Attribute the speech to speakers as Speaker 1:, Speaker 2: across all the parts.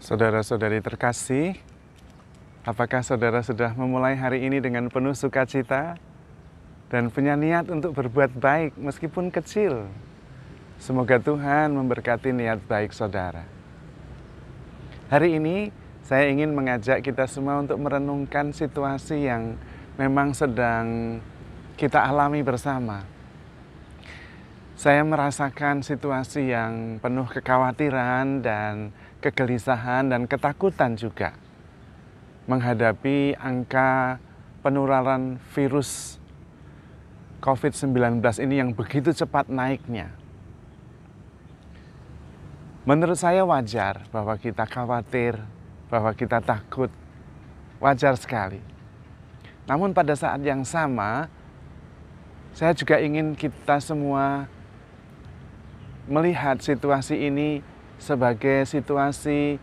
Speaker 1: Saudara-saudari terkasih, apakah saudara sudah memulai hari ini dengan penuh sukacita dan punya niat untuk berbuat baik meskipun kecil? Semoga Tuhan memberkati niat baik saudara. Hari ini saya ingin mengajak kita semua untuk merenungkan situasi yang memang sedang kita alami bersama. Saya merasakan situasi yang penuh kekhawatiran dan kegelisahan dan ketakutan juga menghadapi angka penularan virus COVID-19 ini yang begitu cepat naiknya. Menurut saya wajar bahwa kita khawatir, bahwa kita takut, wajar sekali. Namun pada saat yang sama, saya juga ingin kita semua melihat situasi ini sebagai situasi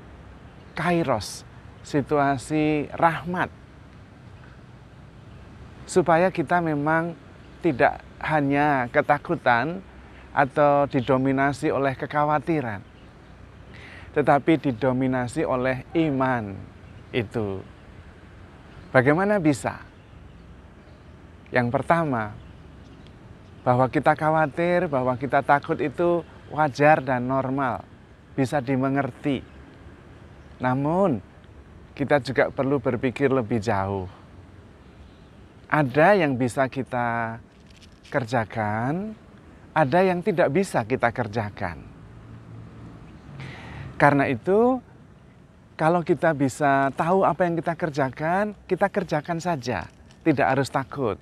Speaker 1: kairos, situasi rahmat. Supaya kita memang tidak hanya ketakutan atau didominasi oleh kekhawatiran, tetapi didominasi oleh iman itu. Bagaimana bisa? Yang pertama, bahwa kita khawatir, bahwa kita takut itu wajar dan normal, bisa dimengerti. Namun, kita juga perlu berpikir lebih jauh. Ada yang bisa kita kerjakan, ada yang tidak bisa kita kerjakan. Karena itu, kalau kita bisa tahu apa yang kita kerjakan saja, tidak harus takut.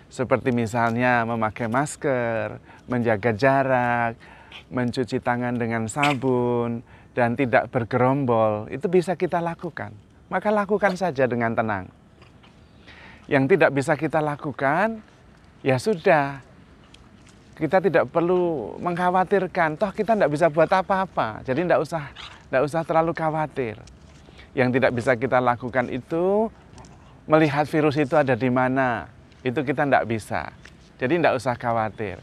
Speaker 1: Seperti misalnya memakai masker, menjaga jarak, mencuci tangan dengan sabun, dan tidak bergerombol, itu bisa kita lakukan. Maka lakukan saja dengan tenang. Yang tidak bisa kita lakukan, ya sudah. Kita tidak perlu mengkhawatirkan, toh kita tidak bisa buat apa-apa. Jadi tidak usah terlalu khawatir. Yang tidak bisa kita lakukan itu, melihat virus itu ada di mana. Itu kita tidak bisa. Jadi tidak usah khawatir.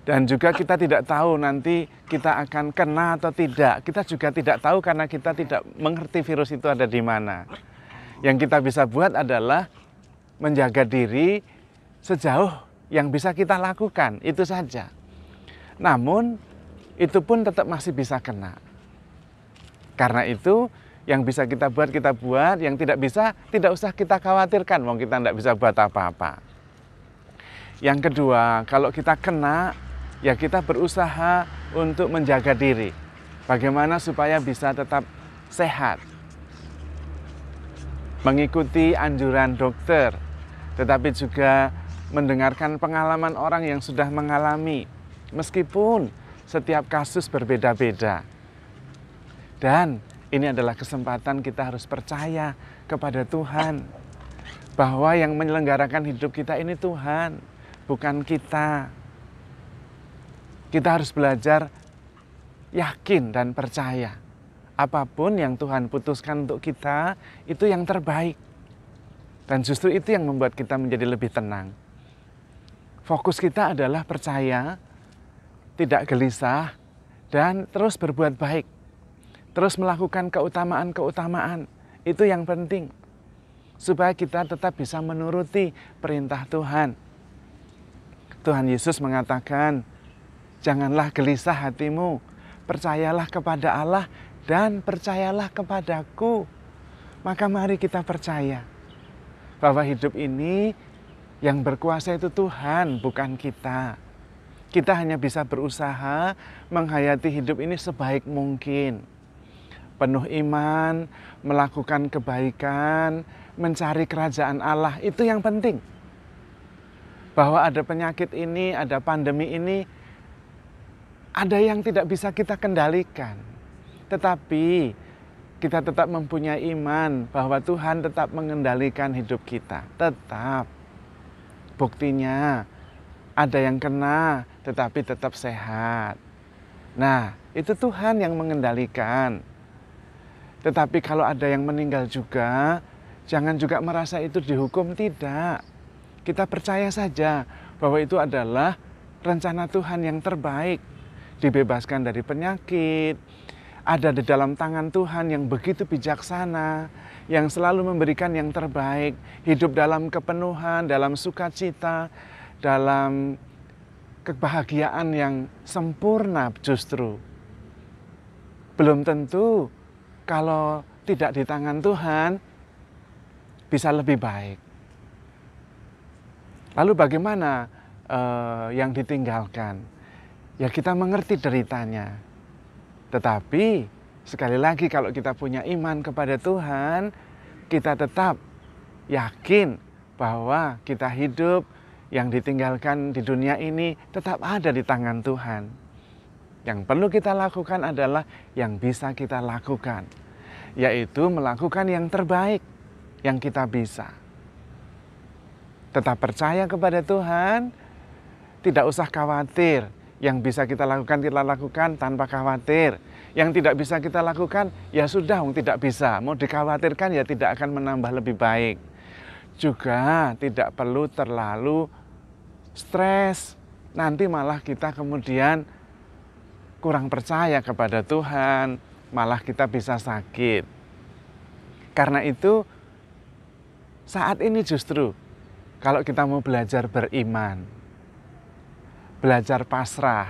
Speaker 1: Dan juga kita tidak tahu nanti kita akan kena atau tidak. Kita juga tidak tahu karena kita tidak mengerti virus itu ada di mana. Yang kita bisa buat adalah menjaga diri sejauh yang bisa kita lakukan. Itu saja. Namun itu pun tetap masih bisa kena. Karena itu yang bisa kita buat, yang tidak bisa tidak usah kita khawatirkan. Wong kita tidak bisa buat apa-apa. Yang kedua, kalau kita kena, ya kita berusaha untuk menjaga diri. Bagaimana supaya bisa tetap sehat. Mengikuti anjuran dokter, tetapi juga mendengarkan pengalaman orang yang sudah mengalami. Meskipun setiap kasus berbeda-beda. Dan ini adalah kesempatan kita harus percaya kepada Tuhan. Bahwa yang menyelenggarakan hidup kita ini Tuhan, bukan kita. Kita harus belajar yakin dan percaya. Apapun yang Tuhan putuskan untuk kita, itu yang terbaik. Dan justru itu yang membuat kita menjadi lebih tenang. Fokus kita adalah percaya, tidak gelisah, dan terus berbuat baik. Terus melakukan keutamaan-keutamaan. Itu yang penting. Supaya kita tetap bisa menuruti perintah Tuhan. Tuhan Yesus mengatakan, janganlah gelisah hatimu, percayalah kepada Allah dan percayalah kepadaku. Maka mari kita percaya bahwa hidup ini yang berkuasa itu Tuhan, bukan kita. Kita hanya bisa berusaha menghayati hidup ini sebaik mungkin. Penuh iman, melakukan kebaikan, mencari kerajaan Allah, itu yang penting. Bahwa ada penyakit ini, ada pandemi ini, ada yang tidak bisa kita kendalikan. Tetapi kita tetap mempunyai iman bahwa Tuhan tetap mengendalikan hidup kita. Tetap. Buktinya ada yang kena tetapi tetap sehat. Nah, itu Tuhan yang mengendalikan. Tetapi kalau ada yang meninggal juga, jangan juga merasa itu dihukum, tidak. Kita percaya saja bahwa itu adalah rencana Tuhan yang terbaik. Dibebaskan dari penyakit, ada di dalam tangan Tuhan yang begitu bijaksana, yang selalu memberikan yang terbaik, hidup dalam kepenuhan, dalam sukacita, dalam kebahagiaan yang sempurna justru. Belum tentu kalau tidak di tangan Tuhan bisa lebih baik. Lalu bagaimana yang ditinggalkan? Ya kita mengerti deritanya. Tetapi sekali lagi kalau kita punya iman kepada Tuhan, kita tetap yakin bahwa kita hidup yang ditinggalkan di dunia ini tetap ada di tangan Tuhan. Yang perlu kita lakukan adalah yang bisa kita lakukan, yaitu melakukan yang terbaik yang kita bisa. Tetap percaya kepada Tuhan, tidak usah khawatir. Yang bisa kita lakukan tanpa khawatir. Yang tidak bisa kita lakukan, ya sudah, tidak bisa. Mau dikhawatirkan ya tidak akan menambah lebih baik. Juga tidak perlu terlalu stres. Nanti malah kita kemudian kurang percaya kepada Tuhan, malah kita bisa sakit. Karena itu, saat ini justru kalau kita mau belajar beriman, belajar pasrah,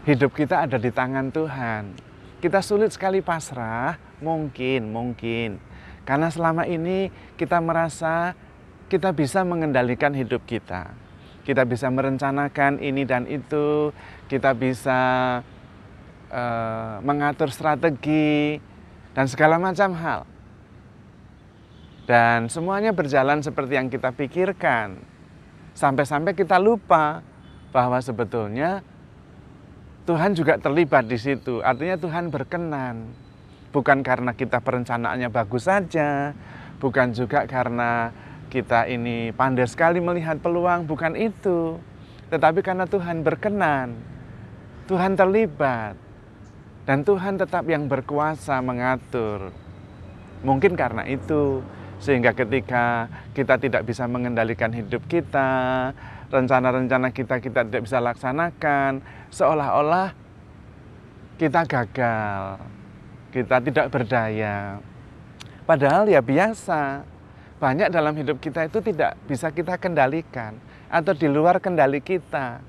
Speaker 1: hidup kita ada di tangan Tuhan. Kita sulit sekali pasrah, mungkin. Karena selama ini kita merasa kita bisa mengendalikan hidup kita. Kita bisa merencanakan ini dan itu, kita bisa mengatur strategi, dan segala macam hal. Dan semuanya berjalan seperti yang kita pikirkan. Sampai-sampai kita lupa bahwa sebetulnya Tuhan juga terlibat di situ. Artinya Tuhan berkenan. Bukan karena kita perencanaannya bagus saja, bukan juga karena kita ini pandai sekali melihat peluang, bukan itu. Tetapi karena Tuhan berkenan, Tuhan terlibat, dan Tuhan tetap yang berkuasa mengatur. Mungkin karena itu, sehingga ketika kita tidak bisa mengendalikan hidup kita, rencana-rencana kita tidak bisa laksanakan, seolah-olah kita gagal, kita tidak berdaya. Padahal ya biasa, banyak dalam hidup kita itu tidak bisa kita kendalikan atau di luar kendali kita.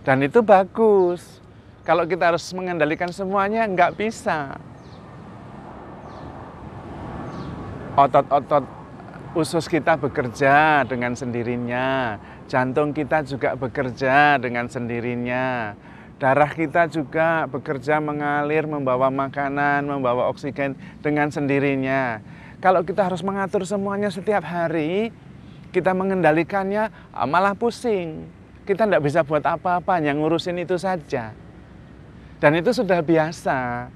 Speaker 1: Dan itu bagus. Kalau kita harus mengendalikan semuanya, nggak bisa. Otot-otot usus kita bekerja dengan sendirinya, jantung kita juga bekerja dengan sendirinya, darah kita juga bekerja mengalir, membawa makanan, membawa oksigen dengan sendirinya. Kalau kita harus mengatur semuanya setiap hari, kita mengendalikannya malah pusing. Kita tidak bisa buat apa-apa, yang ngurusin itu saja. Dan itu sudah biasa,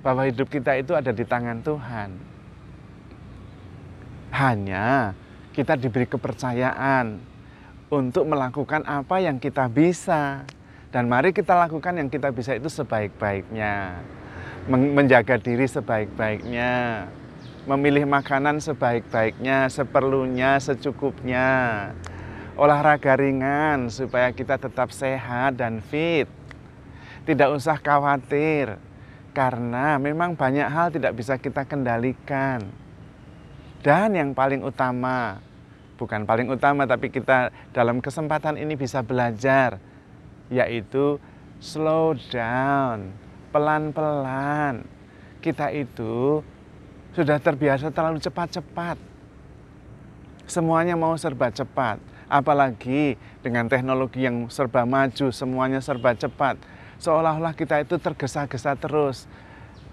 Speaker 1: bahwa hidup kita itu ada di tangan Tuhan. Hanya kita diberi kepercayaan untuk melakukan apa yang kita bisa. Dan mari kita lakukan yang kita bisa itu sebaik-baiknya. Menjaga diri sebaik-baiknya. Memilih makanan sebaik-baiknya, seperlunya, secukupnya. Olahraga ringan supaya kita tetap sehat dan fit. Tidak usah khawatir, karena memang banyak hal tidak bisa kita kendalikan. Dan yang paling utama, bukan paling utama, tapi kita dalam kesempatan ini bisa belajar, yaitu slow down, pelan-pelan. Kita itu sudah terbiasa terlalu cepat-cepat. Semuanya mau serba cepat, apalagi dengan teknologi yang serba maju, semuanya serba cepat. Seolah-olah kita itu tergesa-gesa terus.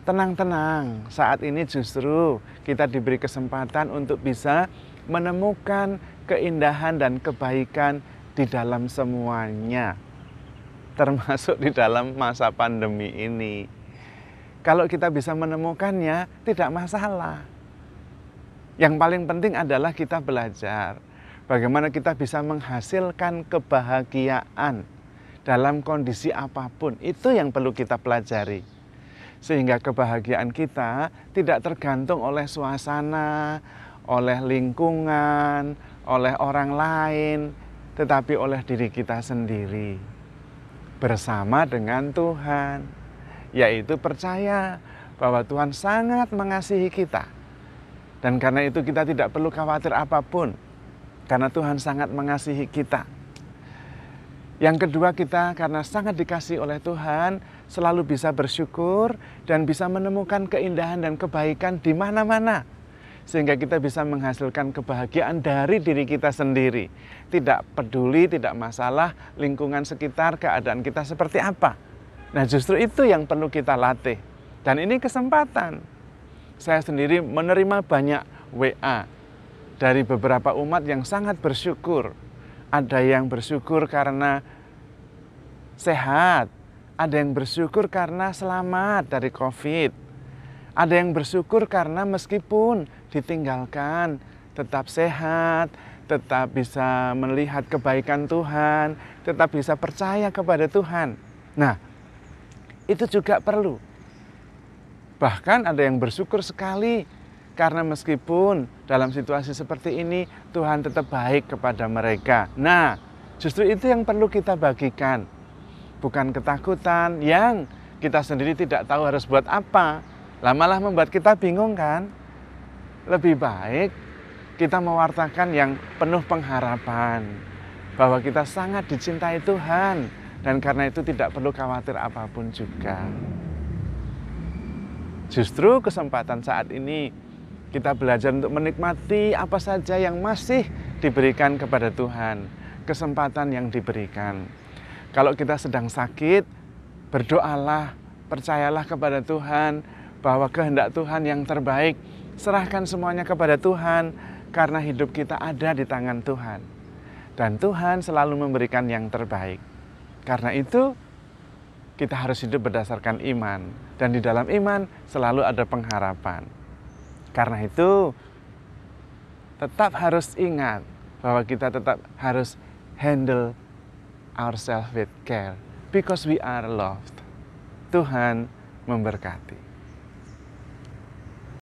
Speaker 1: Tenang-tenang, saat ini justru kita diberi kesempatan untuk bisa menemukan keindahan dan kebaikan di dalam semuanya. Termasuk di dalam masa pandemi ini. Kalau kita bisa menemukannya, tidak masalah. Yang paling penting adalah kita belajar bagaimana kita bisa menghasilkan kebahagiaan dalam kondisi apapun. Itu yang perlu kita pelajari. Sehingga kebahagiaan kita tidak tergantung oleh suasana, oleh lingkungan, oleh orang lain, tetapi oleh diri kita sendiri. bersama dengan Tuhan, yaitu percaya bahwa Tuhan sangat mengasihi kita. Dan karena itu kita tidak perlu khawatir apapun, karena Tuhan sangat mengasihi kita. Yang kedua, kita karena sangat dikasihi oleh Tuhan, selalu bisa bersyukur dan bisa menemukan keindahan dan kebaikan di mana-mana. Sehingga kita bisa menghasilkan kebahagiaan dari diri kita sendiri. Tidak peduli, tidak masalah lingkungan sekitar, keadaan kita seperti apa. Nah, justru itu yang perlu kita latih. Dan ini kesempatan. Saya sendiri menerima banyak WA dari beberapa umat yang sangat bersyukur. Ada yang bersyukur karena sehat, ada yang bersyukur karena selamat dari COVID, ada yang bersyukur karena meskipun ditinggalkan tetap sehat, tetap bisa melihat kebaikan Tuhan, tetap bisa percaya kepada Tuhan. Nah, itu juga perlu. Bahkan ada yang bersyukur sekali karena meskipun dalam situasi seperti ini, Tuhan tetap baik kepada mereka. Nah, justru itu yang perlu kita bagikan. Bukan ketakutan yang kita sendiri tidak tahu harus buat apa. Lah malah membuat kita bingung kan? Lebih baik kita mewartakan yang penuh pengharapan. Bahwa kita sangat dicintai Tuhan. Dan karena itu tidak perlu khawatir apapun juga. Justru kesempatan saat ini kita belajar untuk menikmati apa saja yang masih diberikan kepada Tuhan. Kesempatan yang diberikan. Kalau kita sedang sakit, berdoalah, percayalah kepada Tuhan bahwa kehendak Tuhan yang terbaik. Serahkan semuanya kepada Tuhan karena hidup kita ada di tangan Tuhan. Dan Tuhan selalu memberikan yang terbaik. Karena itu, kita harus hidup berdasarkan iman. Dan di dalam iman selalu ada pengharapan. Karena itu, tetap harus ingat bahwa kita tetap harus handle ourselves with care. Because we are loved. Tuhan memberkati.